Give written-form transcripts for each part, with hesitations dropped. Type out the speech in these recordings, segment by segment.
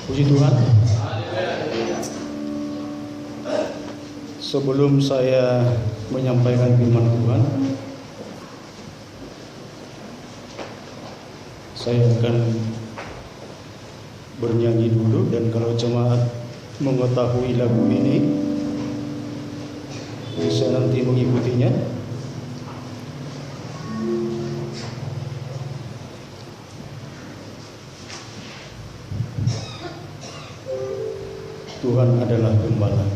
Puji Tuhan. Sebelum saya menyampaikan firman Tuhan, saya akan bernyanyi dulu, dan kalau jemaat mengetahui lagu ini bisa nanti mengikutinya. Tuhan adalah gembala.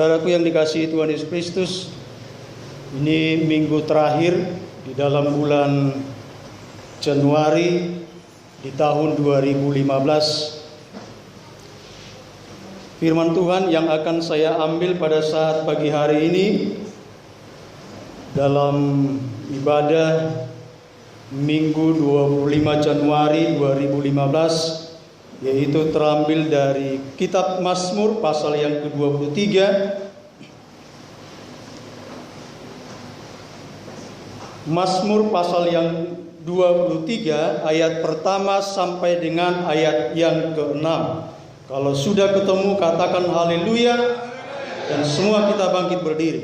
Saudaraku yang dikasihi Tuhan Yesus Kristus, ini minggu terakhir di dalam bulan Januari di tahun 2015. Firman Tuhan yang akan saya ambil pada saat pagi hari ini dalam ibadah Minggu 25 Januari 2015, yaitu terambil dari kitab Mazmur pasal yang ke-23 Mazmur pasal yang 23 ayat pertama sampai dengan ayat yang ke-6. Kalau sudah ketemu katakan haleluya, dan semua kita bangkit berdiri.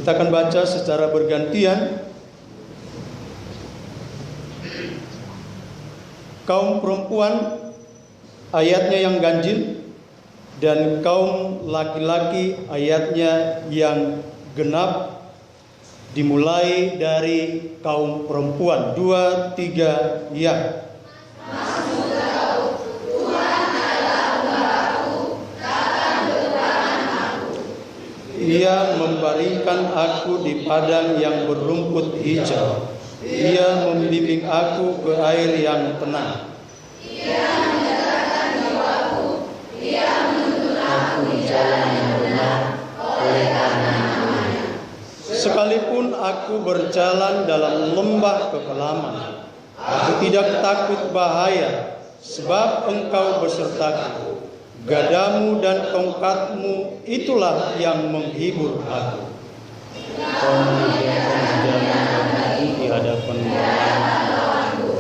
Kita akan baca secara bergantian kaum perempuan ayatnya yang ganjil, dan kaum laki-laki ayatnya yang genap. Dimulai dari kaum perempuan. 2, 3, ya. Ia membaringkan aku di padang yang berumput hijau. Ia membimbing aku ke air yang tenang. Ia menyegarkan jiwaku. Ia menuntun aku di jalan yang benar oleh karena namanya. Sekalipun aku berjalan dalam lembah kekelaman, aku tidak takut bahaya, sebab Engkau besertaku. Gadamu dan tongkatmu itulah yang menghibur aku. Kau menyediakan jalan bagiku di hadapan lawanku.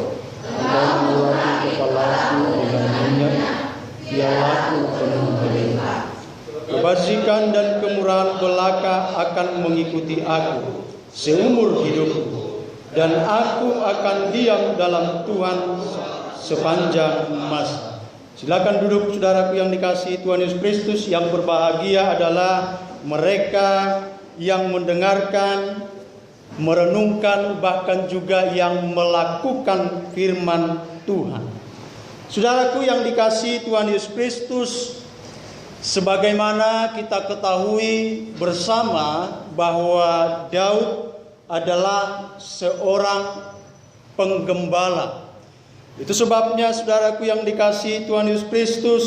Engkau meluluhkan kepalaku dengan minyak, pialaku penuh berlimpah. Kebajikan dan kemurahan belaka akan mengikuti aku seumur hidupku, dan aku akan diam dalam Tuhan sepanjang masa. Silakan duduk, saudaraku yang dikasihi Tuhan Yesus Kristus. Yang berbahagia adalah mereka yang mendengarkan, merenungkan, bahkan juga yang melakukan firman Tuhan. Saudaraku yang dikasihi Tuhan Yesus Kristus, sebagaimana kita ketahui bersama bahwa Daud adalah seorang penggembala. Itu sebabnya saudaraku yang dikasihi Tuhan Yesus Kristus,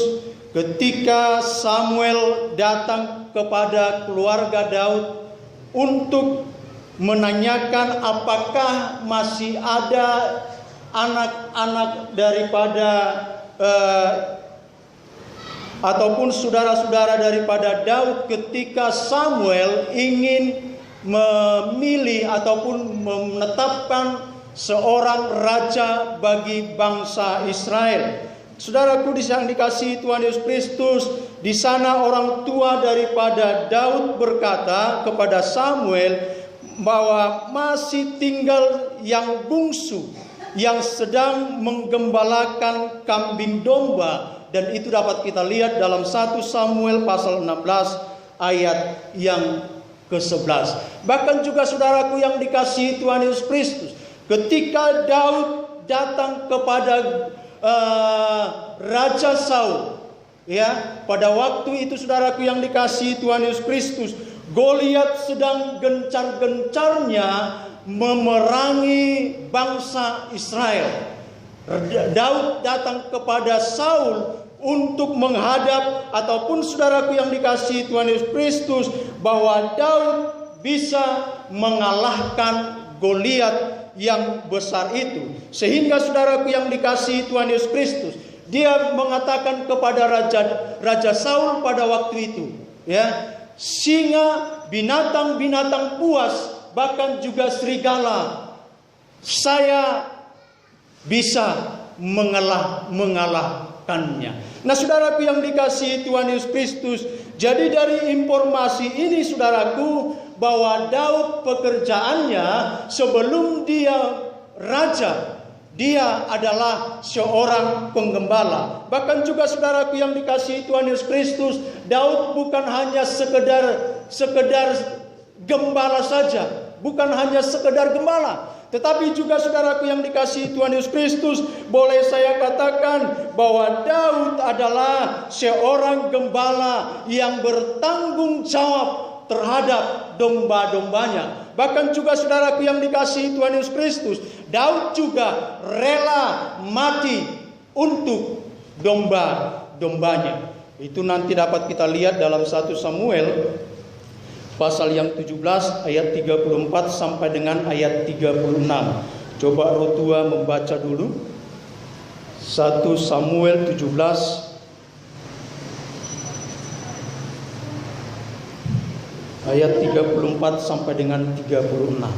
ketika Samuel datang kepada keluarga Daud untuk menanyakan apakah masih ada anak-anak daripada ataupun saudara-saudara daripada Daud, ketika Samuel ingin memilih ataupun menetapkan seorang raja bagi bangsa Israel. Saudaraku yang dikasihi Tuhan Yesus Kristus, di sana orang tua daripada Daud berkata kepada Samuel bahwa masih tinggal yang bungsu yang sedang menggembalakan kambing domba, dan itu dapat kita lihat dalam 1 Samuel pasal 16 ayat yang ke-11. Bahkan juga saudaraku yang dikasihi Tuhan Yesus Kristus, ketika Daud datang kepada Raja Saul, ya, pada waktu itu saudaraku yang dikasihi Tuhan Yesus Kristus, Goliat sedang gencar-gencarnya memerangi bangsa Israel. Daud datang kepada Saul untuk menghadap, ataupun saudaraku yang dikasihi Tuhan Yesus Kristus, bahwa Daud bisa mengalahkan Goliat yang besar itu. Sehingga saudaraku yang dikasihi Tuhan Yesus Kristus, dia mengatakan kepada Raja Saul pada waktu itu, ya, singa, binatang-binatang buas, bahkan juga serigala, saya bisa mengalahkannya. Nah, saudaraku yang dikasihi Tuhan Yesus Kristus, jadi dari informasi ini saudaraku, bahwa Daud pekerjaannya sebelum dia raja, dia adalah seorang penggembala. Bahkan juga saudaraku yang dikasihi Tuhan Yesus Kristus, Daud bukan hanya sekedar gembala saja, bukan hanya sekedar gembala, tetapi juga saudaraku yang dikasihi Tuhan Yesus Kristus, boleh saya katakan bahwa Daud adalah seorang gembala yang bertanggung jawab terhadap domba-dombanya. Bahkan juga saudaraku yang dikasihi Tuhan Yesus Kristus, Daud juga rela mati untuk domba-dombanya. Itu nanti dapat kita lihat dalam 1 Samuel pasal yang 17 ayat 34 sampai dengan ayat 36. Coba roh tua membaca dulu 1 Samuel 17 ayat 34 sampai dengan 36. 1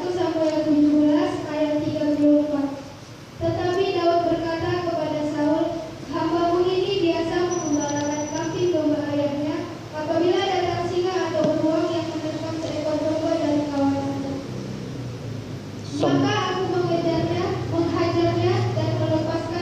Samuel 17 ayat 34. Tetapi Daud berkata kepada Saul, "Hambamu ini biasa mengembalakan kambing domba ayahnya. Apabila datang singa atau beruang yang menerkam seekor domba dari kawanan, maka aku mengejarnya, menghajarnya, dan melepaskan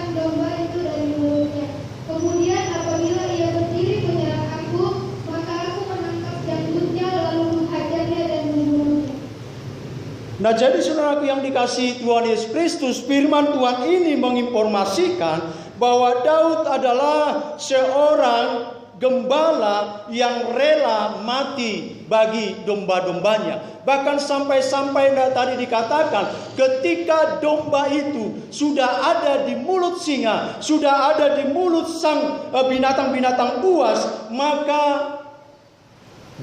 Nah, jadi saudaraku yang dikasihi Tuhan Yesus Kristus, firman Tuhan ini menginformasikan bahwa Daud adalah seorang gembala yang rela mati bagi domba-dombanya. Bahkan sampai-sampai tadi dikatakan, ketika domba itu sudah ada di mulut singa, sudah ada di mulut sang binatang-binatang buas, maka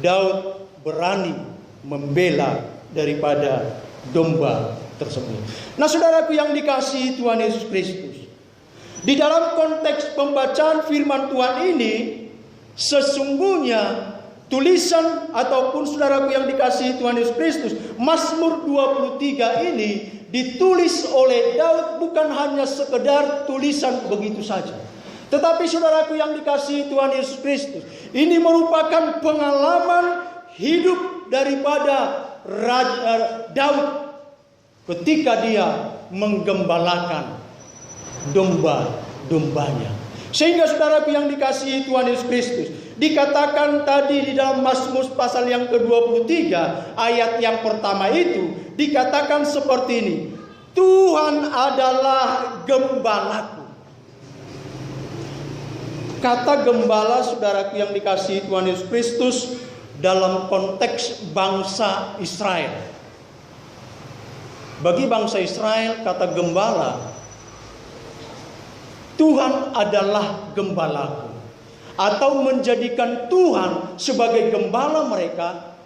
Daud berani membela daripada domba tersebut. Nah, saudaraku yang dikasihi Tuhan Yesus Kristus, di dalam konteks pembacaan firman Tuhan ini, sesungguhnya tulisan ataupun saudaraku yang dikasihi Tuhan Yesus Kristus, Mazmur 23 ini ditulis oleh Daud bukan hanya sekedar tulisan begitu saja. Tetapi saudaraku yang dikasihi Tuhan Yesus Kristus, ini merupakan pengalaman hidup daripada Daud ketika dia menggembalakan domba-dombanya. Sehingga saudaraku yang dikasihi Tuhan Yesus Kristus, dikatakan tadi di dalam Mazmur pasal yang ke-23 ayat yang pertama itu dikatakan seperti ini, Tuhan adalah gembalaku. Kata gembala saudaraku yang dikasihi Tuhan Yesus Kristus dalam konteks bangsa Israel. Bagi bangsa Israel, kata gembala, Tuhan adalah gembalaku, atau menjadikan Tuhan sebagai gembala mereka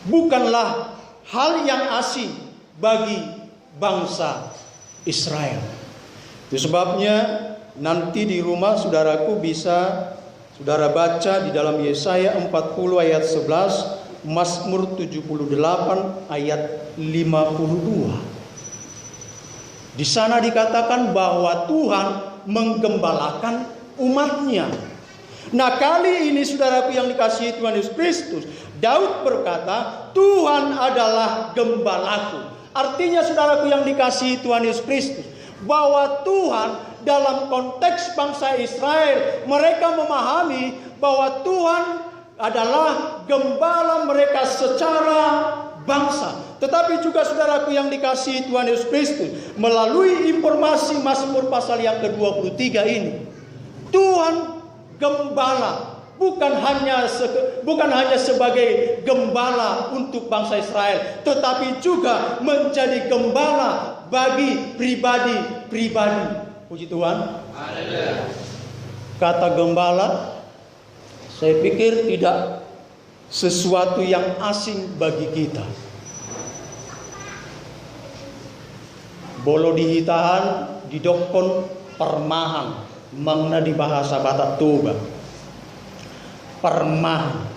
bukanlah hal yang asing bagi bangsa Israel. Itu sebabnya nanti di rumah saudaraku bisa saudara baca di dalam Yesaya 40 ayat 11, Mazmur 78 ayat 52. Di sana dikatakan bahwa Tuhan menggembalakan umatnya. Nah, kali ini saudaraku yang dikasihi Tuhan Yesus Kristus, Daud berkata, Tuhan adalah gembalaku. Artinya saudaraku yang dikasihi Tuhan Yesus Kristus, bahwa Tuhan dalam konteks bangsa Israel, mereka memahami bahwa Tuhan adalah gembala mereka secara bangsa. Tetapi juga saudaraku yang dikasihi Tuhan Yesus Kristus, melalui informasi Mazmur pasal yang ke-23 ini, Tuhan gembala bukan hanya sebagai gembala untuk bangsa Israel, tetapi juga menjadi gembala bagi pribadi-pribadi. Puji Tuhan. Kata gembala, saya pikir tidak sesuatu yang asing bagi kita. Bolo dihitahan, didokon permahan, mangna di bahasa Batak Toba. Permahan.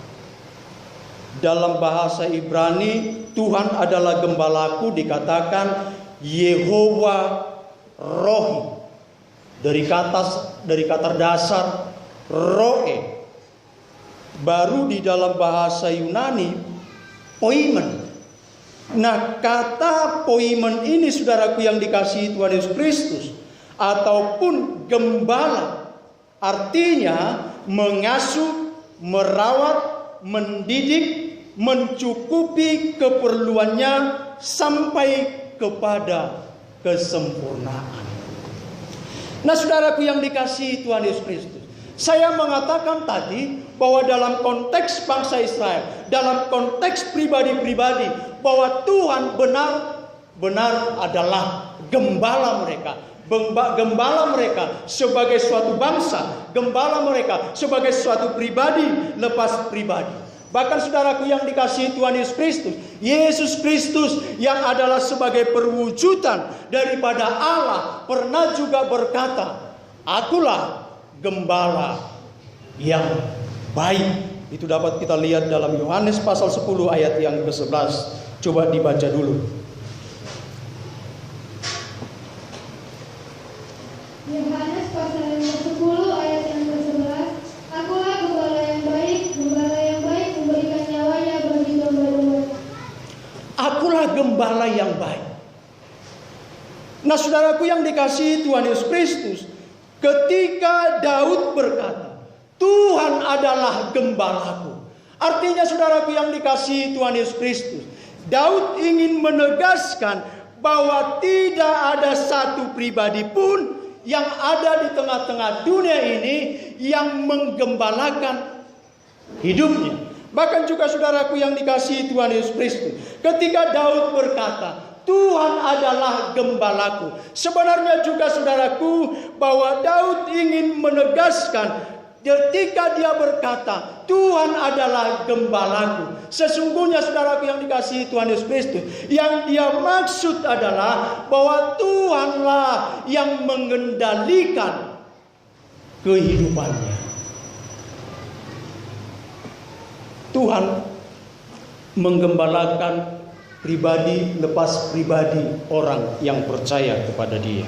Dalam bahasa Ibrani, Tuhan adalah gembalaku dikatakan Yehova Rohi. Dari kata dasar roe. Baru di dalam bahasa Yunani poimen. Nah, kata poimen ini saudaraku yang dikasihi Tuhan Yesus Kristus, ataupun gembala, artinya mengasuh, merawat, mendidik, mencukupi keperluannya sampai kepada kesempurnaan. Nah, saudaraku yang dikasihi Tuhan Yesus Kristus, saya mengatakan tadi bahwa dalam konteks bangsa Israel, dalam konteks pribadi-pribadi, bahwa Tuhan benar-benar adalah gembala mereka. Gembala mereka sebagai suatu bangsa, gembala mereka sebagai suatu pribadi lepas pribadi. Bahkan saudaraku yang dikasihi Tuhan Yesus Kristus yang adalah sebagai perwujudan daripada Allah, pernah juga berkata, akulah gembala yang baik. Itu dapat kita lihat dalam Yohanes pasal 10 ayat yang ke-11. Coba dibaca dulu. Yohanes pasal yang ke-10 ayat yang ke-11. Akulah gembala yang baik memberikan nyawanya bagi domba-domba. Akulah gembala yang baik. Nah, saudaraku yang dikasihi Tuhan Yesus Kristus, ketika Daud berkata, Tuhan adalah gembalaku. Artinya saudaraku yang dikasihi Tuhan Yesus Kristus, Daud ingin menegaskan bahwa tidak ada satu pribadi pun yang ada di tengah-tengah dunia ini yang menggembalakan hidupnya. Bahkan juga saudaraku yang dikasihi Tuhan Yesus Kristus, ketika Daud berkata, Tuhan adalah gembalaku. Sebenarnya juga saudaraku bahwa Daud ingin menegaskan ketika dia berkata, Tuhan adalah gembalaku. Sesungguhnya saudaraku yang dikasihi Tuhan Yesus Kristus, yang dia maksud adalah bahwa Tuhanlah yang mengendalikan kehidupannya. Tuhan menggembalakan pribadi lepas pribadi orang yang percaya kepada Dia.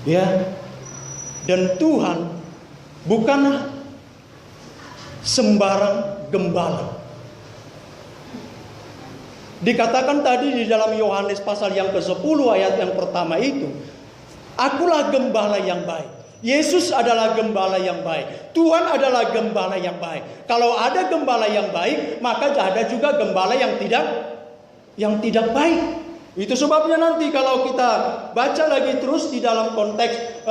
Ya. Dan Tuhan bukanlah sembarang gembala. Dikatakan tadi di dalam Yohanes pasal yang ke-10 ayat yang pertama itu, Akulah gembala yang baik. Yesus adalah gembala yang baik. Tuhan adalah gembala yang baik. Kalau ada gembala yang baik, maka ada juga gembala yang tidak baik. Itu sebabnya nanti kalau kita baca lagi terus di dalam konteks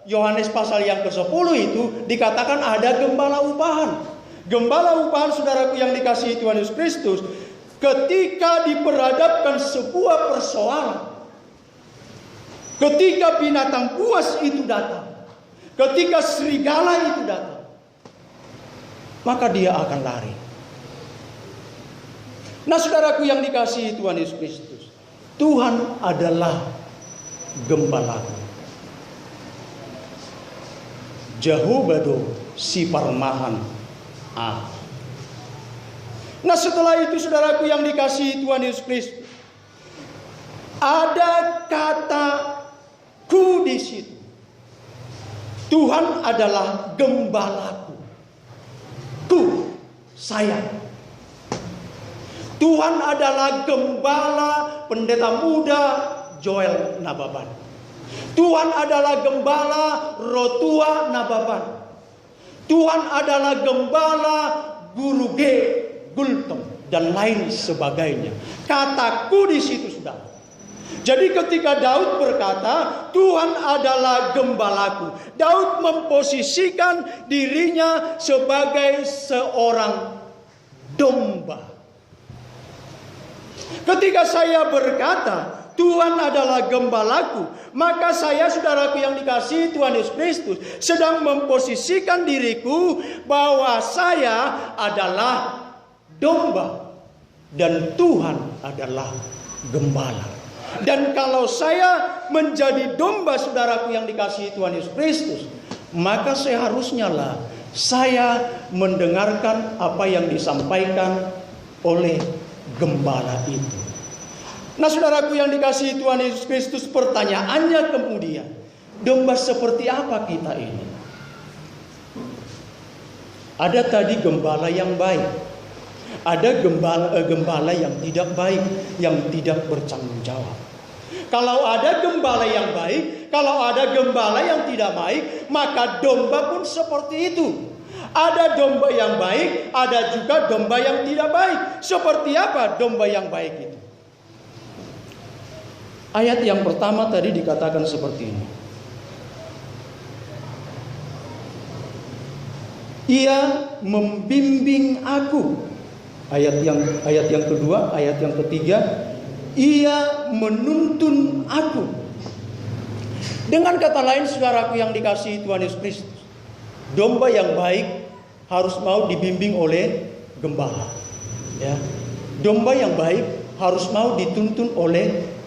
Yohanes pasal yang ke-10 itu dikatakan ada gembala upahan. Gembala upahan saudaraku yang dikasihi Tuhan Yesus Kristus, ketika diperhadapkan sebuah persoalan, ketika binatang buas itu datang, ketika serigala itu datang, maka dia akan lari. Nah saudaraku yang dikasihi Tuhan Yesus Kristus, Tuhan adalah gembalaku. Jahobado si parmahan ah. Nah setelah itu saudaraku yang dikasihi Tuhan Yesus Kristus, ada kata ku di situ. Tuhan adalah gembalaku. Ku, saya. Tuhan adalah gembala pendeta muda Joel Nababan. Tuhan adalah gembala Rotua Nababan. Tuhan adalah gembala Guru G Gultom dan lain sebagainya. Kataku di situ sudah. Jadi ketika Daud berkata, Tuhan adalah gembalaku, Daud memposisikan dirinya sebagai seorang domba. Ketika saya berkata, Tuhan adalah gembalaku, maka saya saudaraku yang dikasihi Tuhan Yesus Kristus sedang memposisikan diriku bahwa saya adalah domba dan Tuhan adalah gembala. Dan kalau saya menjadi domba saudaraku yang dikasihi Tuhan Yesus Kristus, maka seharusnya lah saya mendengarkan apa yang disampaikan oleh gembala itu. Nah saudaraku yang dikasihi Tuhan Yesus Kristus, pertanyaannya kemudian, domba seperti apa kita ini? Ada tadi gembala yang baik, ada gembala yang tidak baik, yang tidak bertanggung jawab. Kalau ada gembala yang baik, kalau ada gembala yang tidak baik, maka domba pun seperti itu. Ada domba yang baik, ada juga domba yang tidak baik. Seperti apa domba yang baik itu? Ayat yang pertama tadi dikatakan seperti ini. Ia membimbing aku. Ayat yang kedua, ayat yang ketiga, ia menuntun aku. Dengan kata lain saudaraku yang dikasihi Tuhan Yesus Kristus, domba yang baik harus mau dibimbing oleh gembala. Ya. Domba yang baik harus mau dituntun oleh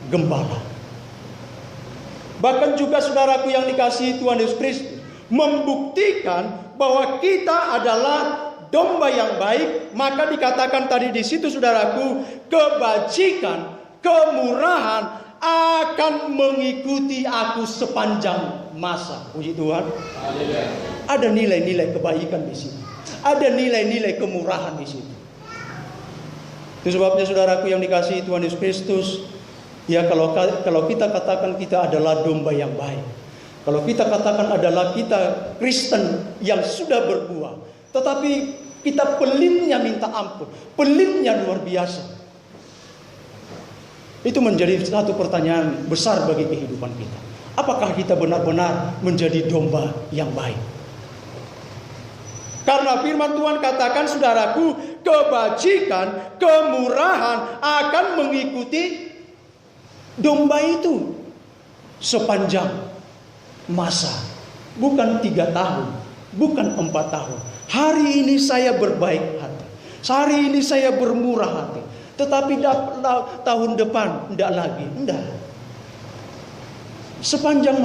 gembala. Bahkan juga saudaraku yang dikasihi Tuhan Yesus Kristus membuktikan bahwa kita adalah domba yang baik, maka dikatakan tadi di situ saudaraku, kebajikan, kemurahan akan mengikuti aku sepanjang masa. Puji Tuhan. Ada nilai-nilai kebaikan di situ. Ada nilai-nilai kemurahan di situ. Itu sebabnya saudaraku yang dikasihi Tuhan Yesus Kristus, ya kalau kita katakan kita adalah domba yang baik, kalau kita katakan adalah kita Kristen yang sudah berbuah, tetapi Kita pelitnya minta ampun, pelitnya luar biasa. Itu menjadi satu pertanyaan besar bagi kehidupan kita. Apakah kita benar-benar menjadi domba yang baik? Karena firman Tuhan katakan, saudaraku, kebajikan, kemurahan akan mengikuti domba itu sepanjang masa. Bukan 3 tahun, bukan 4 tahun. Hari ini saya berbaik hati, hari ini saya bermurah hati, tetapi tahun depan tidak lagi. Tidak. Sepanjang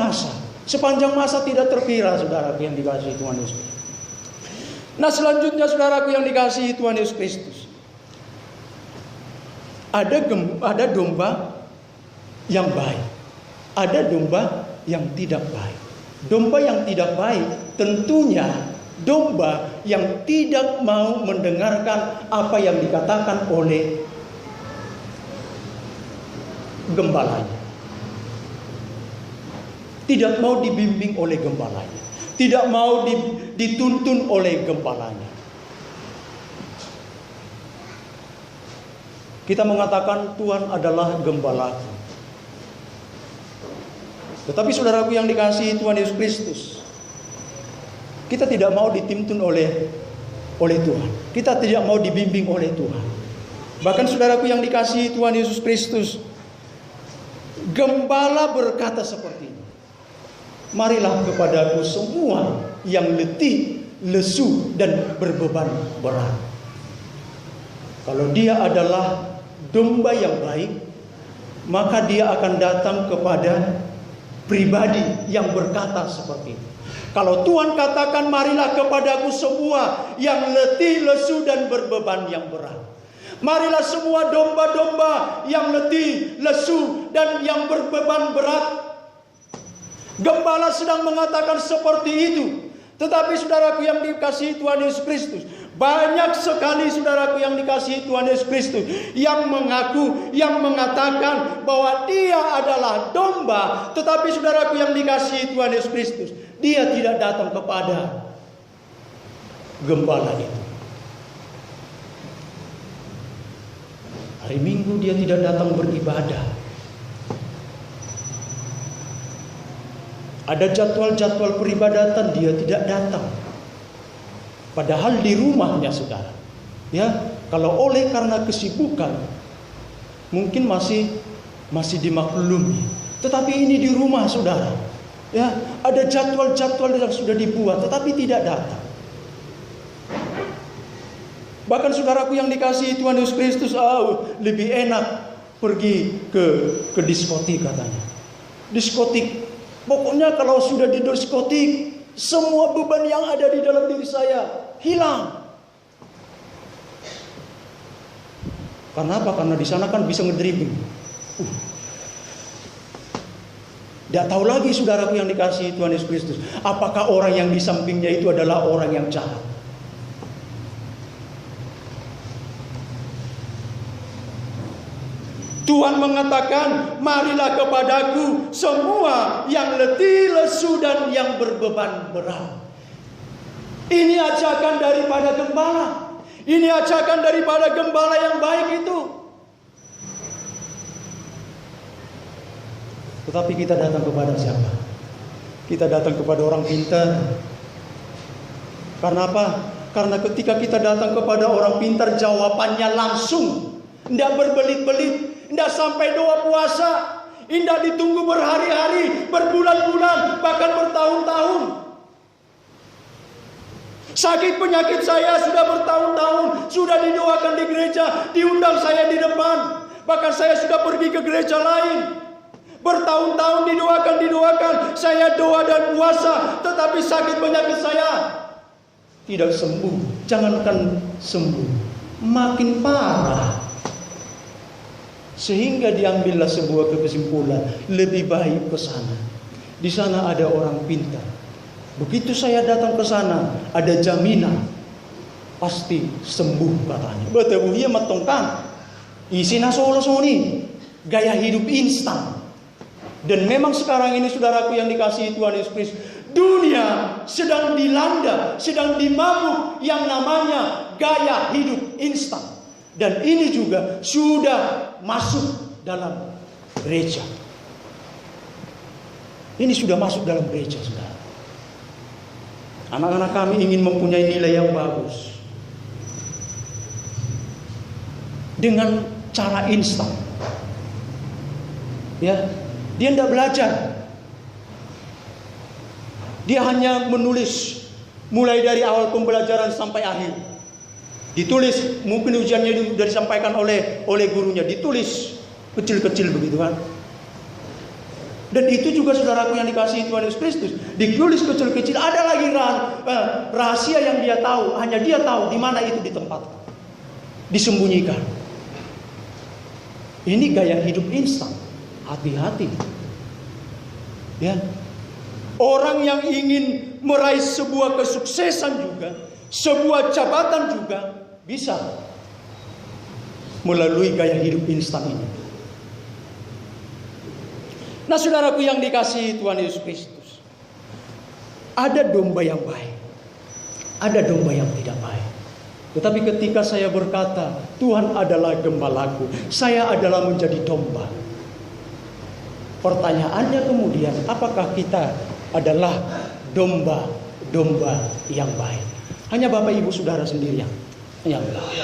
masa tidak terkira, saudaraku yang dikasihi Tuhan Yesus. Nah, selanjutnya saudaraku yang dikasihi Tuhan Yesus Kristus, ada domba yang baik, ada domba yang tidak baik. Domba yang tidak baik tentunya domba yang tidak mau mendengarkan apa yang dikatakan oleh gembalanya. Tidak mau dibimbing oleh gembalanya, tidak mau dituntun oleh gembalanya. Kita mengatakan Tuhan adalah gembalaku. Tetapi saudaraku yang dikasihi Tuhan Yesus Kristus, kita tidak mau dituntun oleh Tuhan. Kita tidak mau dibimbing oleh Tuhan. Bahkan saudaraku yang dikasihi Tuhan Yesus Kristus, gembala berkata seperti ini, marilah kepadaku semua yang letih, lesu, dan berbeban berat. Kalau dia adalah domba yang baik, maka dia akan datang kepada pribadi yang berkata seperti itu. Kalau Tuhan katakan, marilah kepadaku semua yang letih, lesu, dan berbeban yang berat. Marilah semua domba-domba yang letih, lesu, dan yang berbeban berat. Gembala sedang mengatakan seperti itu. Tetapi saudaraku yang dikasihi Tuhan Yesus Kristus, banyak sekali saudaraku yang dikasihi Tuhan Yesus Kristus yang mengaku, yang mengatakan bahwa dia adalah domba. Tetapi saudaraku yang dikasihi Tuhan Yesus Kristus, dia tidak datang kepada gembala itu. Hari Minggu dia tidak datang beribadah. Ada jadwal-jadwal peribadatan dia tidak datang. Padahal di rumahnya, saudara. Ya, kalau oleh karena kesibukan mungkin masih dimaklumi. Tetapi ini di rumah, saudara. Ya, ada jadwal-jadwal yang sudah dibuat tetapi tidak datang. Bahkan saudaraku yang dikasihi Tuhan Yesus Kristus, lebih enak pergi ke diskotik katanya. Diskotik. Pokoknya kalau sudah di diskotik, semua beban yang ada di dalam diri saya hilang. Karena apa? Karena di sana kan bisa ngedribbling. Tidak tahu lagi saudaraku yang dikasihi Tuhan Yesus Kristus, apakah orang yang di sampingnya itu adalah orang yang jahat. Tuhan mengatakan, marilah kepadaku semua yang letih, lesu, dan yang berbeban berat. Ini ajakan daripada gembala. Ini ajakan daripada gembala yang baik itu. Tetapi kita datang kepada siapa? Kita datang kepada orang pintar. Karena apa? Karena ketika kita datang kepada orang pintar, jawabannya langsung. Tidak berbelit-belit. Tidak sampai doa puasa, tidak ditunggu berhari-hari, berbulan-bulan, bahkan bertahun-tahun. Sakit penyakit saya sudah bertahun-tahun, sudah didoakan di gereja, diundang saya di depan. Bahkan saya sudah pergi ke gereja lain. Bertahun-tahun didoakan, saya doa dan puasa, tetapi sakit penyakit saya tidak sembuh. Jangankan sembuh, makin parah. Sehingga diambillah sebuah kesimpulan, lebih baik ke sana. Di sana ada orang pintar. Begitu saya datang ke sana, ada jaminan pasti sembuh katanya. Betul iya matongkan. Isi nasolo soni, gaya hidup instan. Dan memang sekarang ini saudaraku yang dikasihi Tuhan Yesus Kristus, dunia sedang dilanda, sedang dimabuk yang namanya gaya hidup instan. Dan ini juga sudah masuk dalam gereja. Ini sudah masuk dalam gereja, saudara. Anak-anak kami ingin mempunyai nilai yang bagus dengan cara instan. Ya, dia tidak belajar. Dia hanya menulis mulai dari awal pembelajaran sampai akhir. Ditulis, mungkin ujiannya sudah disampaikan oleh gurunya, ditulis kecil-kecil begitu kan. Dan itu juga saudaraku yang dikasihi Tuhan Yesus Kristus, ditulis kecil-kecil. Ada lagi rahasia yang dia tahu, hanya dia tahu di mana itu ditempatkan, disembunyikan. Ini gaya hidup instan. Hati-hati. Ya. Orang yang ingin meraih sebuah kesuksesan juga, sebuah jabatan juga bisa melalui gaya hidup instan ini. Nah, saudaraku yang dikasihi Tuhan Yesus Kristus, ada domba yang baik, ada domba yang tidak baik. Tetapi ketika saya berkata, Tuhan adalah gembalaku, saya adalah menjadi domba. Pertanyaannya kemudian, apakah kita adalah domba-domba yang baik? Hanya Bapak Ibu Saudara sendiri yang baik.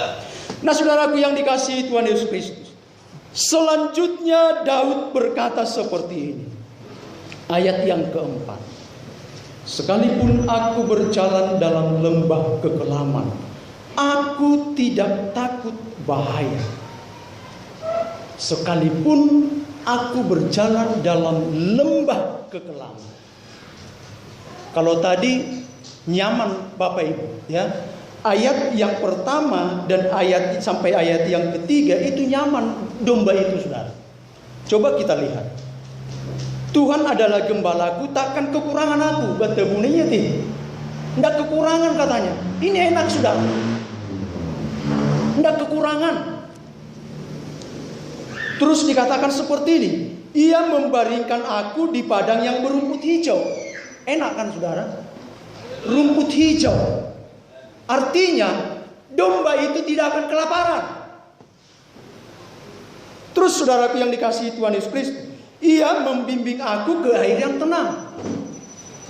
Nah, saudaraku yang dikasihi Tuhan Yesus Kristus, selanjutnya Daud berkata seperti ini. Ayat yang keempat. Sekalipun aku berjalan dalam lembah kekelaman, aku tidak takut bahaya. Sekalipun aku berjalan dalam lembah kekelaman. Kalau tadi nyaman Bapak Ibu, ya. Ayat yang pertama dan ayat sampai ayat yang ketiga itu nyaman domba itu, saudara. Coba kita lihat. Tuhan adalah gembalaku, takkan kekurangan aku. Kata bunyinya tidak kekurangan katanya. Ini enak, saudara. Tidak kekurangan. Terus dikatakan seperti ini. Ia membaringkan aku di padang yang berumput hijau. Enak kan, saudara? Rumput hijau. Artinya domba itu tidak akan kelaparan. Terus saudaraku yang dikasihi Tuhan Yesus Kristus, ia membimbing aku ke air yang tenang.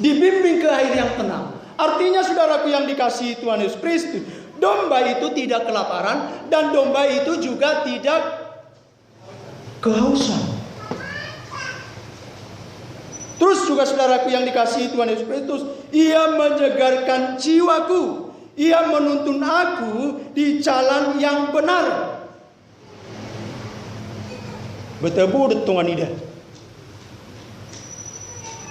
Dibimbing ke air yang tenang. Artinya saudaraku yang dikasihi Tuhan Yesus Kristus, domba itu tidak kelaparan dan domba itu juga tidak kehausan. Terus juga saudaraku yang dikasihi Tuhan Yesus Kristus, ia menyegarkan jiwaku. Ia menuntun aku di jalan yang benar. Betebu detungan ida.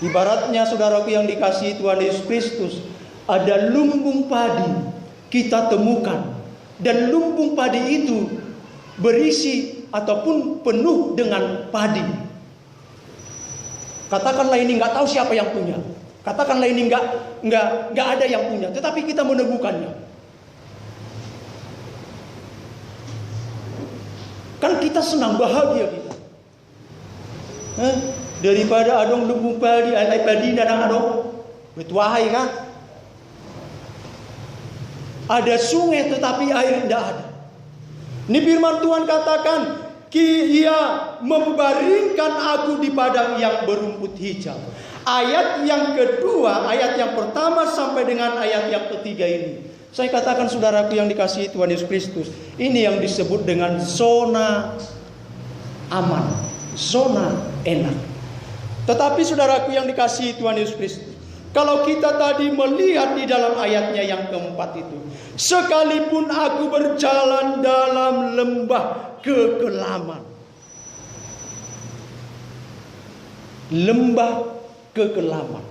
Ibaratnya saudaraku yang dikasihi Tuhan Yesus Kristus, ada lumbung padi kita temukan. Dan lumbung padi itu berisi ataupun penuh dengan padi. Katakanlah ini nggak tahu siapa yang punya. Katakanlah ini nggak ada yang punya, tetapi kita menemukannya. Kan kita senang, bahagia kita. Daripada adong lumbung padi, alai padi dan adong betuahai kan? Ada sungai tetapi air tidak ada. Ini firman Tuhan katakan, ia membaringkan aku di padang yang berumput hijau. Ayat yang kedua, ayat yang pertama sampai dengan ayat yang ketiga ini, saya katakan saudaraku yang dikasihi Tuhan Yesus Kristus, ini yang disebut dengan zona aman, zona enak. Tetapi saudaraku yang dikasihi Tuhan Yesus Kristus, kalau kita tadi melihat di dalam ayatnya yang keempat itu, sekalipun aku berjalan dalam lembah kekelaman, lembah kekelaman.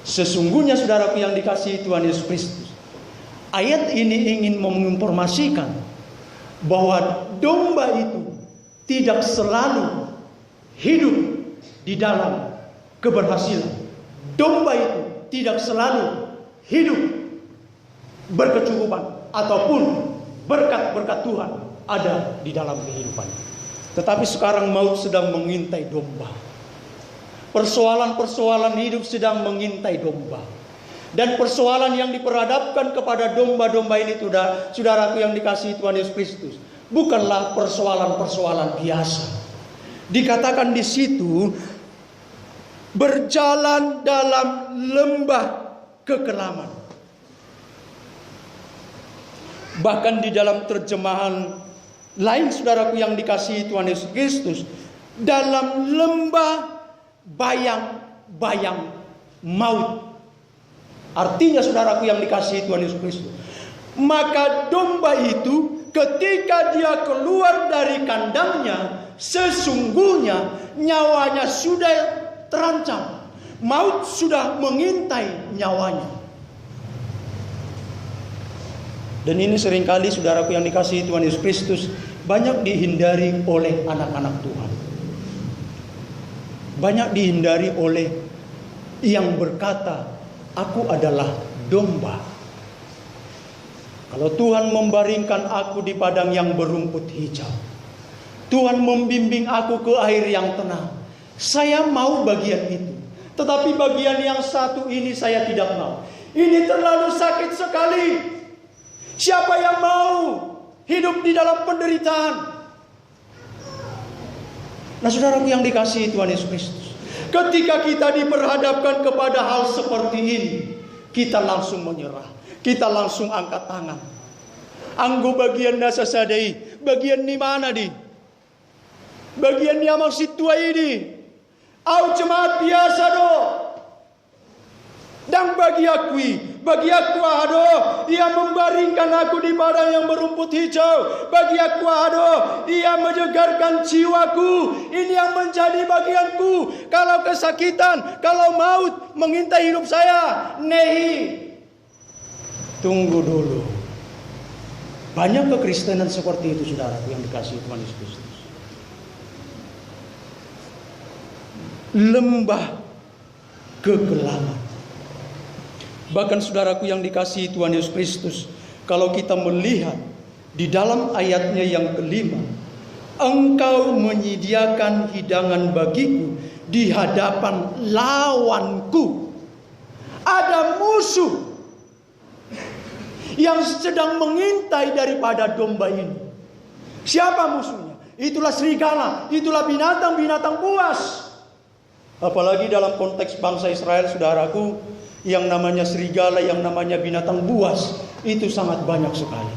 Sesungguhnya saudaraku yang dikasihi Tuhan Yesus Kristus, ayat ini ingin menginformasikan bahwa domba itu tidak selalu hidup di dalam keberhasilan. Domba itu tidak selalu hidup berkecukupan ataupun berkat-berkat Tuhan ada di dalam kehidupannya. Tetapi sekarang maut sedang mengintai domba. Persoalan-persoalan hidup sedang mengintai domba. Dan persoalan yang diperhadapkan kepada domba-domba ini, saudaraku yang dikasihi Tuhan Yesus Kristus, bukanlah persoalan-persoalan biasa. Dikatakan di situ, berjalan dalam lembah kekelaman. Bahkan di dalam terjemahan lain, saudaraku yang dikasihi Tuhan Yesus Kristus, dalam lembah bayang-bayang maut. Artinya, saudaraku yang dikasihi Tuhan Yesus Kristus, maka domba itu ketika dia keluar dari kandangnya, sesungguhnya nyawanya sudah terancam. Maut sudah mengintai nyawanya. Dan ini seringkali, saudaraku yang dikasihi Tuhan Yesus Kristus, banyak dihindari oleh anak-anak Tuhan. Banyak dihindari oleh yang berkata, aku adalah domba. Kalau Tuhan membaringkan aku di padang yang berumput hijau, Tuhan membimbing aku ke air yang tenang, saya mau bagian itu. Tetapi bagian yang satu ini saya tidak mau. Ini terlalu sakit sekali. Siapa yang mau hidup di dalam penderitaan? Nah, saudaraku yang dikasihi Tuhan Yesus Kristus, ketika kita diperhadapkan kepada hal seperti ini, kita langsung menyerah. Kita langsung angkat tangan. Anggo bagian nasa sadai, bagian ni mana di? Bagian ni amang situa ini. Au jemaat biasa do. Dan bagi aku ado, ia membaringkan aku di padang yang berumput hijau. Bagi aku ado, ia menyegarkan jiwaku. Ini yang menjadi bagianku. Kalau kesakitan, kalau maut mengintai hidup saya, nehi. Tunggu dulu. Banyak kekristenan seperti itu, saudaraku yang dikasihi Tuhan Yesus Kristus. Lembah kegelapan. Bahkan, saudaraku yang dikasihi Tuhan Yesus Kristus, kalau kita melihat di dalam ayatnya yang kelima, engkau menyediakan hidangan bagiku di hadapan lawanku. Ada musuh yang sedang mengintai daripada domba ini. Siapa musuhnya? Itulah serigala, itulah binatang-binatang buas. Apalagi dalam konteks bangsa Israel, saudaraku, yang namanya serigala, yang namanya binatang buas, itu sangat banyak sekali.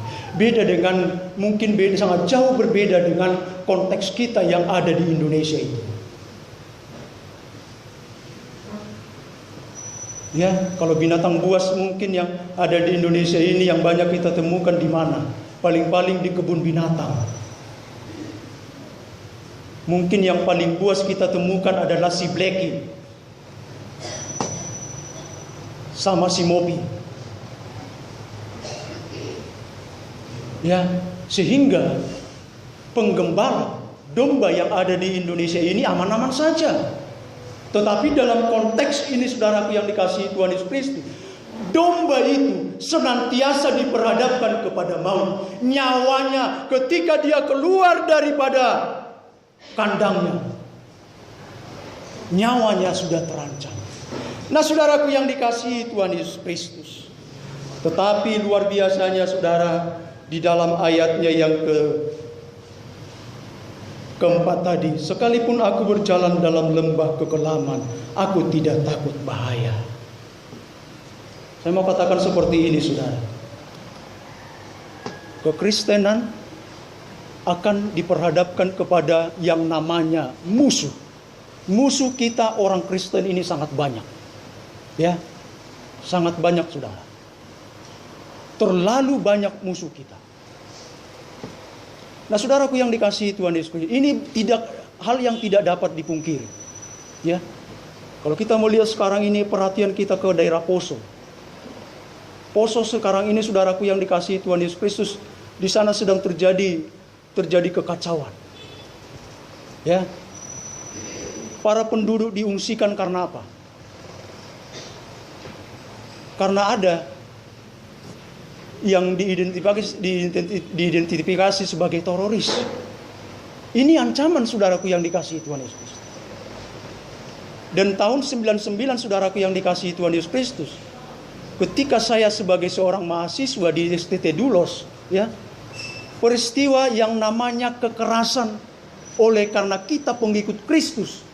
Sangat jauh berbeda dengan konteks kita yang ada di Indonesia itu. Ya, kalau binatang buas mungkin yang ada di Indonesia ini yang banyak kita temukan di mana? Paling-paling di kebun binatang. Mungkin yang paling buas kita temukan adalah si Blackie sama si Moby. Ya, sehingga penggembala domba yang ada di Indonesia ini aman-aman saja. Tetapi dalam konteks ini, saudaraku yang dikasihi Tuhan Yesus Kristus, domba itu senantiasa diperhadapkan kepada maut. Nyawanya ketika dia keluar daripada kandangnya, nyawanya sudah terancam. Nah, saudaraku yang dikasihi Tuhan Yesus Kristus, tetapi luar biasanya, saudara, di dalam ayatnya yang keempat tadi, sekalipun aku berjalan dalam lembah kekelaman, aku tidak takut bahaya. Saya mau katakan seperti ini, saudara. Kekristenan akan diperhadapkan kepada yang namanya musuh. Musuh kita orang Kristen ini sangat banyak. Ya, sangat banyak, saudara. Terlalu banyak musuh kita. Nah, saudaraku yang dikasihi Tuhan Yesus Kristus, ini hal yang tidak dapat dipungkiri. Ya, kalau kita melihat sekarang ini, perhatian kita ke daerah Poso. Poso sekarang ini, saudaraku yang dikasihi Tuhan Yesus Kristus, di sana sedang terjadi kekacauan. Ya, para penduduk diungsikan karena apa? Karena ada yang diidentifikasi sebagai teroris. Ini ancaman, saudaraku yang dikasihi Tuhan Yesus Kristus. Dan tahun 99, saudaraku yang dikasihi Tuhan Yesus Kristus, ketika saya sebagai seorang mahasiswa di STT Dulos, ya, peristiwa yang namanya kekerasan oleh karena kita pengikut Kristus,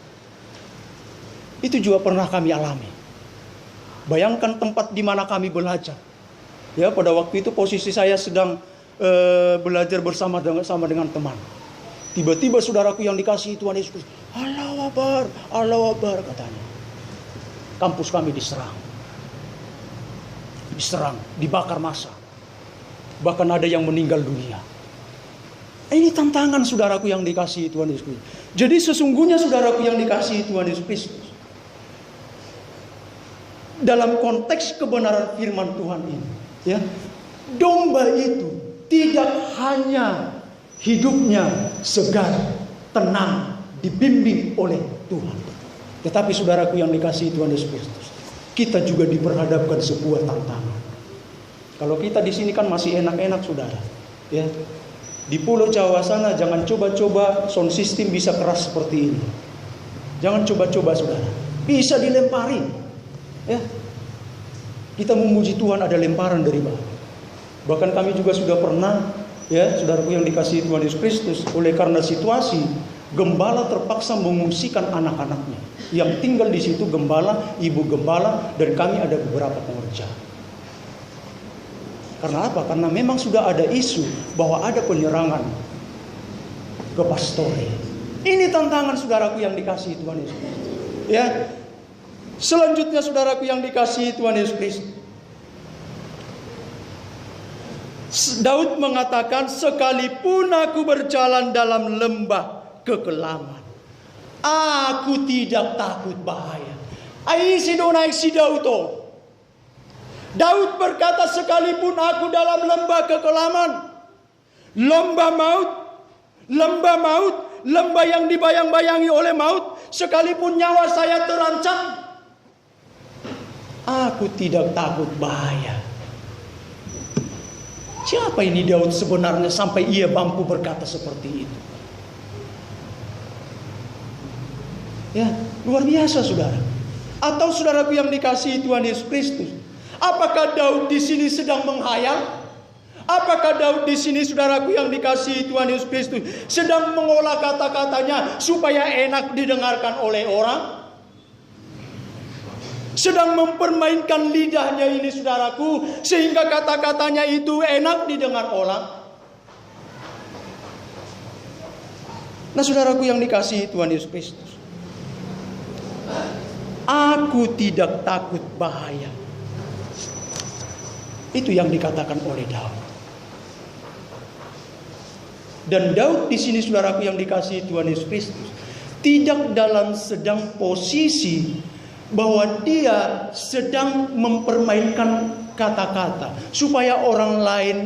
itu juga pernah kami alami. Bayangkan tempat di mana kami belajar. Ya, pada waktu itu posisi saya sedang belajar bersama dengan teman. Tiba-tiba saudaraku yang dikasihi Tuhan Yesus Kristus, Allahu Akbar katanya. Kampus kami diserang, dibakar massa. Bahkan ada yang meninggal dunia. Ini tantangan saudaraku yang dikasihi Tuhan Yesus Kristus. Jadi sesungguhnya saudaraku yang dikasihi Tuhan Yesus Kristus, dalam konteks kebenaran firman Tuhan ini, ya, domba itu tidak hanya hidupnya segar, tenang, dibimbing oleh Tuhan. Tetapi saudaraku yang dikasihi Tuhan Yesus Kristus, kita juga diperhadapkan sebuah tantangan. Kalau kita di sini kan masih enak-enak saudara, ya. Di Pulau Jawa sana jangan coba-coba sound system bisa keras seperti ini. Jangan coba-coba saudara, bisa dilempari, ya. Kita memuji Tuhan ada lemparan dari bawah. Bahkan kami juga sudah pernah, ya, saudaraku yang dikasihi Tuhan Yesus Kristus, oleh karena situasi, gembala terpaksa mengungsikan anak-anaknya. Yang tinggal di situ gembala, ibu gembala, dan kami ada beberapa pengerja. Karena apa? Karena memang sudah ada isu bahwa ada penyerangan ke pastori. Ini tantangan saudaraku yang dikasihi Tuhan Yesus Kristus. Ya. Selanjutnya saudaraku yang dikasihi Tuhan Yesus Kristus, Daud mengatakan, sekalipun aku berjalan dalam lembah kekelaman, aku tidak takut bahaya. Ai si donaik si Daudo. Daud berkata, sekalipun aku dalam lembah kekelaman, lembah maut, lembah yang dibayang-bayangi oleh maut, sekalipun nyawa saya terancam, aku tidak takut bahaya. Siapa ini Daud sebenarnya sampai ia mampu berkata seperti itu? Ya, luar biasa saudara. Atau saudaraku yang dikasihi Tuhan Yesus Kristus, apakah Daud di sini sedang menghayal? Apakah Daud di sini saudaraku yang dikasihi Tuhan Yesus Kristus sedang mengolah kata-katanya supaya enak didengarkan oleh orang? Sedang mempermainkan lidahnya ini saudaraku sehingga kata-katanya itu enak didengar orang? Nah saudaraku yang dikasihi Tuhan Yesus Kristus, aku tidak takut bahaya. Itu yang dikatakan oleh Daud. Dan Daud di sini saudaraku yang dikasihi Tuhan Yesus Kristus tidak dalam sedang posisi bahwa dia sedang mempermainkan kata-kata supaya orang lain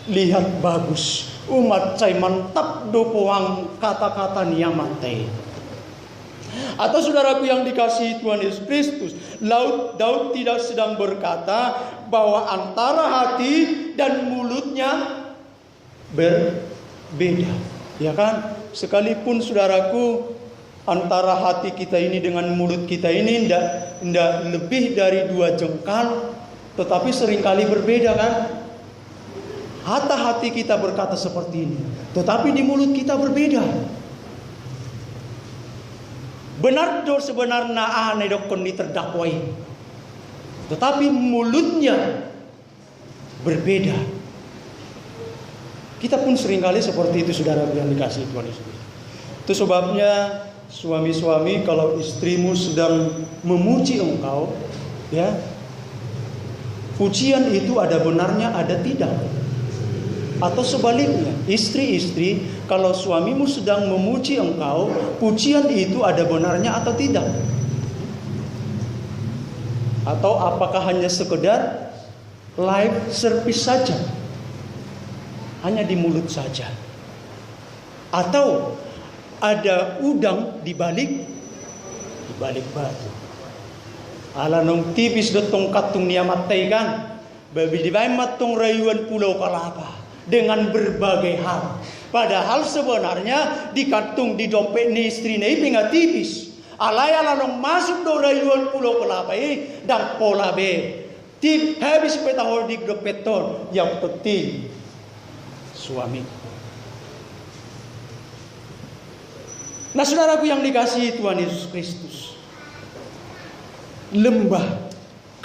lihat bagus. Umat saya mantap dopoang kata-kata niamate. Atau saudaraku yang dikasihi Tuhan Yesus Kristus, Daud tidak sedang berkata bahwa antara hati dan mulutnya berbeda, ya kan? Sekalipun saudaraku antara hati kita ini dengan mulut kita ini tidak lebih dari 2 jengkal, tetapi seringkali berbeda kan? Hatta hati kita berkata seperti ini, tetapi di mulut kita berbeda. Benar do sebenarnya aneh dokon ini terdakwai, tetapi mulutnya berbeda. Kita pun seringkali seperti itu saudara yang dikasihi Tuhan Yesus. Itu sebabnya suami-suami kalau istrimu sedang memuji engkau, ya, pujian itu ada benarnya ada tidak. Atau sebaliknya, istri-istri kalau suamimu sedang memuji engkau, pujian itu ada benarnya atau tidak? Atau apakah hanya sekedar live service saja? Hanya di mulut saja? Atau ada udang di balik batu? Ala nung tipis dotong katung niamatay kan? Babi di matong rayuan Pulau Kalapa. Dengan berbagai hal. Padahal sebenarnya di kantung di dompet ni istri ni pingat tipis. Alaya lanong masuk do rayuan pulau Kelabai dan Polabe. Tip habis petahol di gepeton. Yang penting suami. Nah saudaraku yang dikasihi Tuhan Yesus Kristus, lembah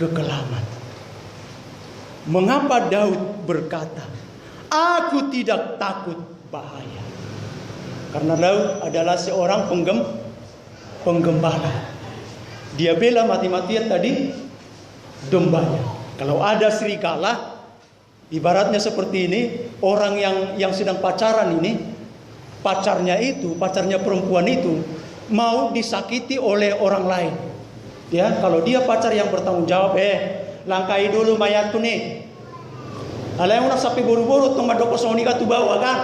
kekelaman. Mengapa Daud berkata, aku tidak takut bahaya? Karena Daud adalah seorang penggembala. Dia bela mati-matian tadi dombanya. Kalau ada serigala, ibaratnya seperti ini, orang yang sedang pacaran ini, pacarnya perempuan itu mau disakiti oleh orang lain. Ya, kalau dia pacar yang bertanggung jawab, langkai dulu mayatku nih. Alay unak sapi buru-buru tong madoko sonika tu bawa kan.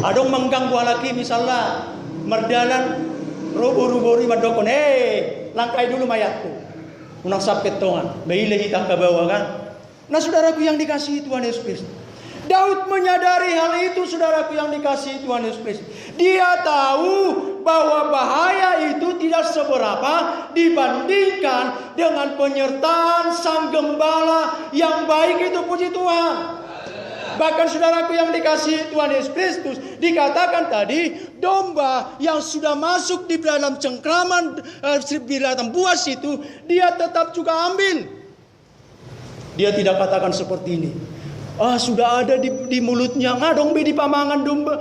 Adong mengganggu lagi misalnya merdalan buru-buru madoko langkai dulu mayatku. Unak sapi tongan, baile hitam ke bawah kan. Nah saudaraku yang dikasihi Tuhan Yesus Kristus, Daud menyadari hal itu, saudaraku yang dikasihi Tuhan Yesus Kristus. Dia tahu bahwa bahaya itu tidak seberapa dibandingkan dengan penyertaan Sang Gembala yang baik itu, puji Tuhan. Bahkan saudaraku yang dikasihi Tuhan Yesus Kristus, dikatakan tadi, domba yang sudah masuk di dalam cengkraman binatang buas itu, dia tetap juga ambil. Dia tidak katakan seperti ini, sudah ada di mulutnya, ngadong di pamangan domba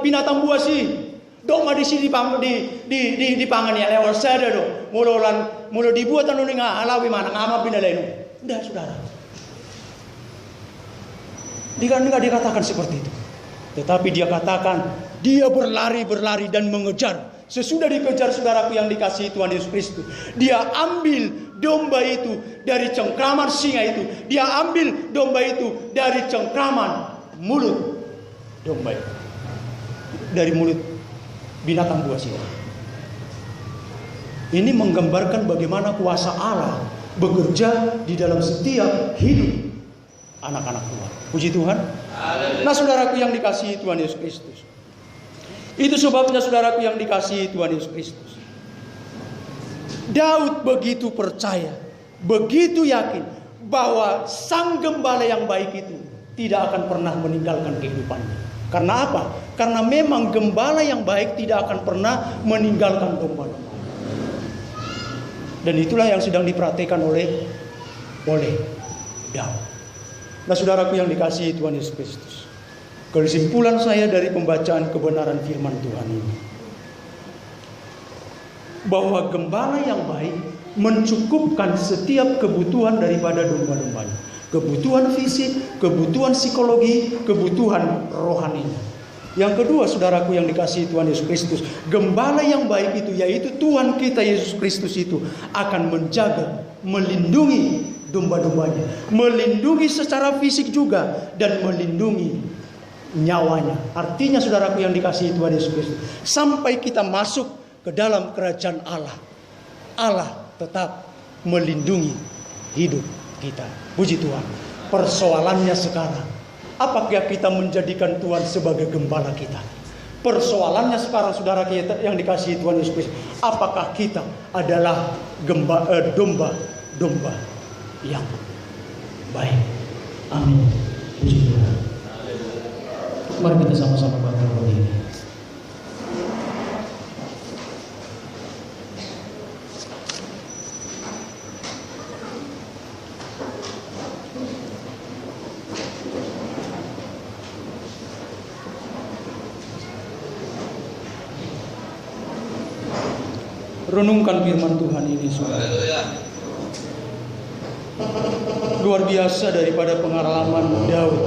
binatang buas sih. Domba di sini di pangan ya lewat sada do. Mulu dibuat anu nga alawi mana ngama pinaleno. Udah saudara. Dia enggak dikatakan seperti itu. Tetapi dia katakan dia berlari dan mengejar. Sesudah dikejar saudaraku yang dikasihi Tuhan Yesus Kristus, dia ambil domba itu dari cengkraman singa itu. Dia ambil domba itu dari cengkraman mulut domba itu. Dari mulut binatang buas itu. Ini menggambarkan bagaimana kuasa Allah bekerja di dalam setiap hidup anak-anak Tuhan. Puji Tuhan. Nah saudaraku yang dikasihi Tuhan Yesus Kristus, itu sebabnya saudaraku yang dikasihi Tuhan Yesus Kristus, Daud begitu percaya, begitu yakin bahwa Sang Gembala yang baik itu tidak akan pernah meninggalkan kehidupannya. Karena apa? Karena memang gembala yang baik tidak akan pernah meninggalkan domba-domba. Dan itulah yang sedang diperhatikan oleh Daud. Nah saudaraku yang dikasihi Tuhan Yesus Kristus, kesimpulan saya dari pembacaan kebenaran firman Tuhan ini, bahwa gembala yang baik mencukupkan setiap kebutuhan daripada domba-dombanya. Kebutuhan fisik, kebutuhan psikologi, kebutuhan rohaninya. Yang kedua saudaraku yang dikasihi Tuhan Yesus Kristus, gembala yang baik itu, yaitu Tuhan kita Yesus Kristus itu, akan menjaga, melindungi domba-dombanya, melindungi secara fisik juga, dan melindungi nyawanya. Artinya saudaraku yang dikasihi Tuhan Yesus Kristus, sampai kita masuk ke dalam kerajaan Allah, Allah tetap melindungi hidup kita. Puji Tuhan. Persoalannya sekarang, apakah kita menjadikan Tuhan sebagai gembala kita? Persoalannya sekarang saudara kita yang dikasihi Tuhan Yesus Kristus, apakah kita adalah domba yang baik? Amin. Puji Tuhan. Mari kita sama-sama berdiri. Renungkan firman Tuhan ini, saudara. Luar biasa daripada pengalaman Daud.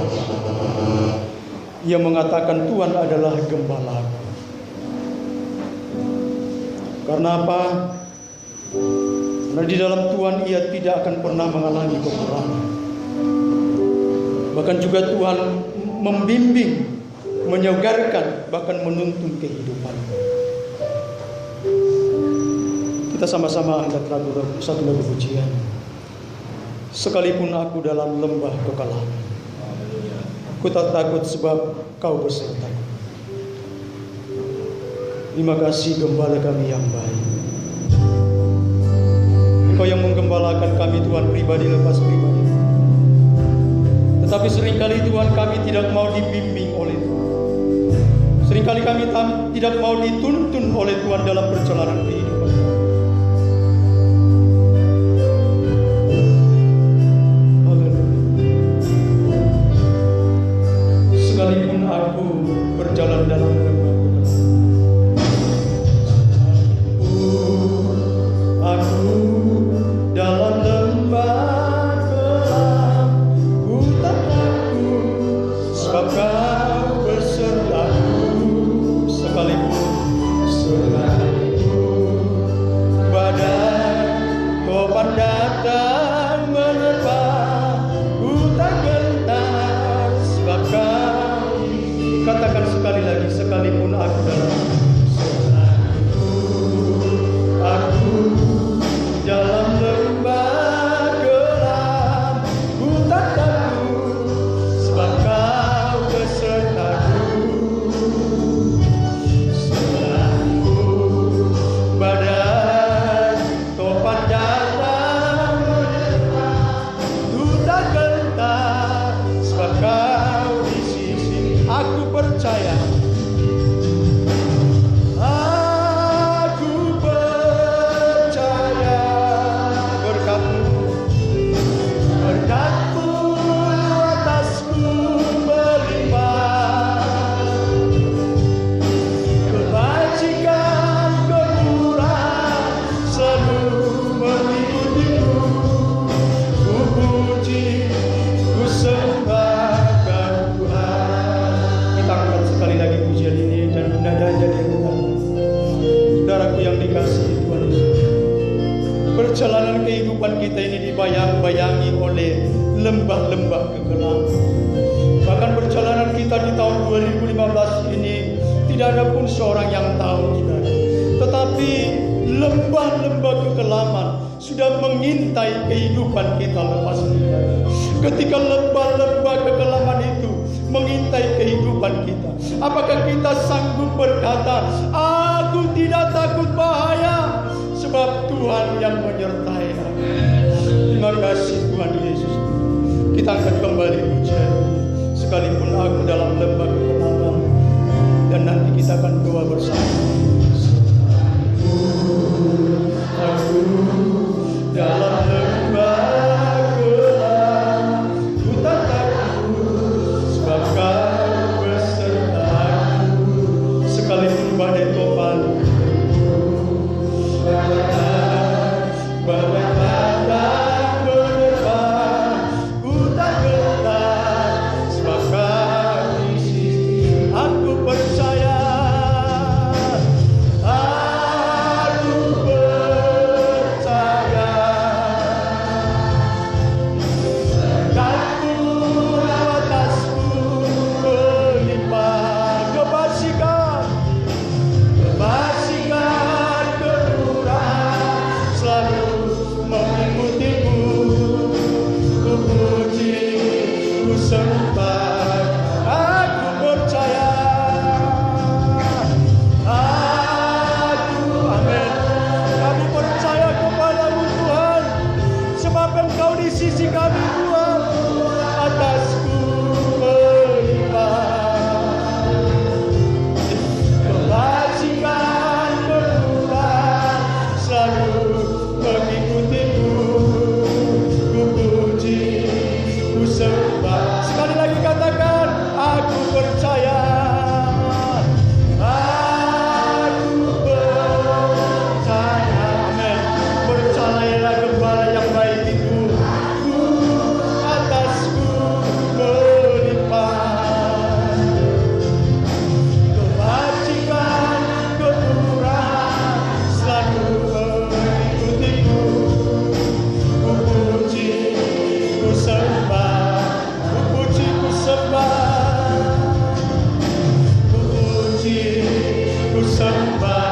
Ia mengatakan Tuhan adalah gembalaku. Karena apa? Karena di dalam Tuhan ia tidak akan pernah mengalami kekurangan. Bahkan juga Tuhan membimbing, menyegarkan, bahkan menuntun kehidupan. Kita sama-sama angkat satu lagu pujian. Sekalipun aku dalam lembah kekelaman, ku tak takut sebab Kau besertaku. Terima kasih Gembala kami yang baik. Engkau yang menggembalakan kami Tuhan, pribadi lepas pribadi. Tetapi seringkali Tuhan kami tidak mau dibimbing oleh Tuhan. Seringkali kami tidak mau dituntun oleh Tuhan dalam perjalanan kehidupan. Haleluya. Sekalipun aku berjalan dalam lembah katakan sekali lagi, sekalipun aku dalam lembah gelap, ku tak takut, sebab kau besertaku. Selalu badai topan datang menerpa, ku tak gentar, sebab kau di sisi. Aku percaya. Perjalanan kehidupan kita ini dibayang-bayangi oleh lembah-lembah kegelapan. Bahkan perjalanan kita di tahun 2015 ini tidak ada pun seorang yang tahu, saudara. Tetapi lembah-lembah kegelapan sudah mengintai kehidupan kita lepas kita. Ketika lembah-lembah kegelapan itu mengintai kehidupan kita, apakah kita sanggup berkata, aku tidak takut bahaya, sebab Tuhan yang menyertai aku. Terima kasih Tuhan Yesus. Kita akan kembali pujian, sekalipun aku dalam lembah kegelapan, dan nanti kita akan doa bersama. Aku dalam lembah gelap, ku tak takut, sebab kau besertaku. Sekalipun badai topan sembah.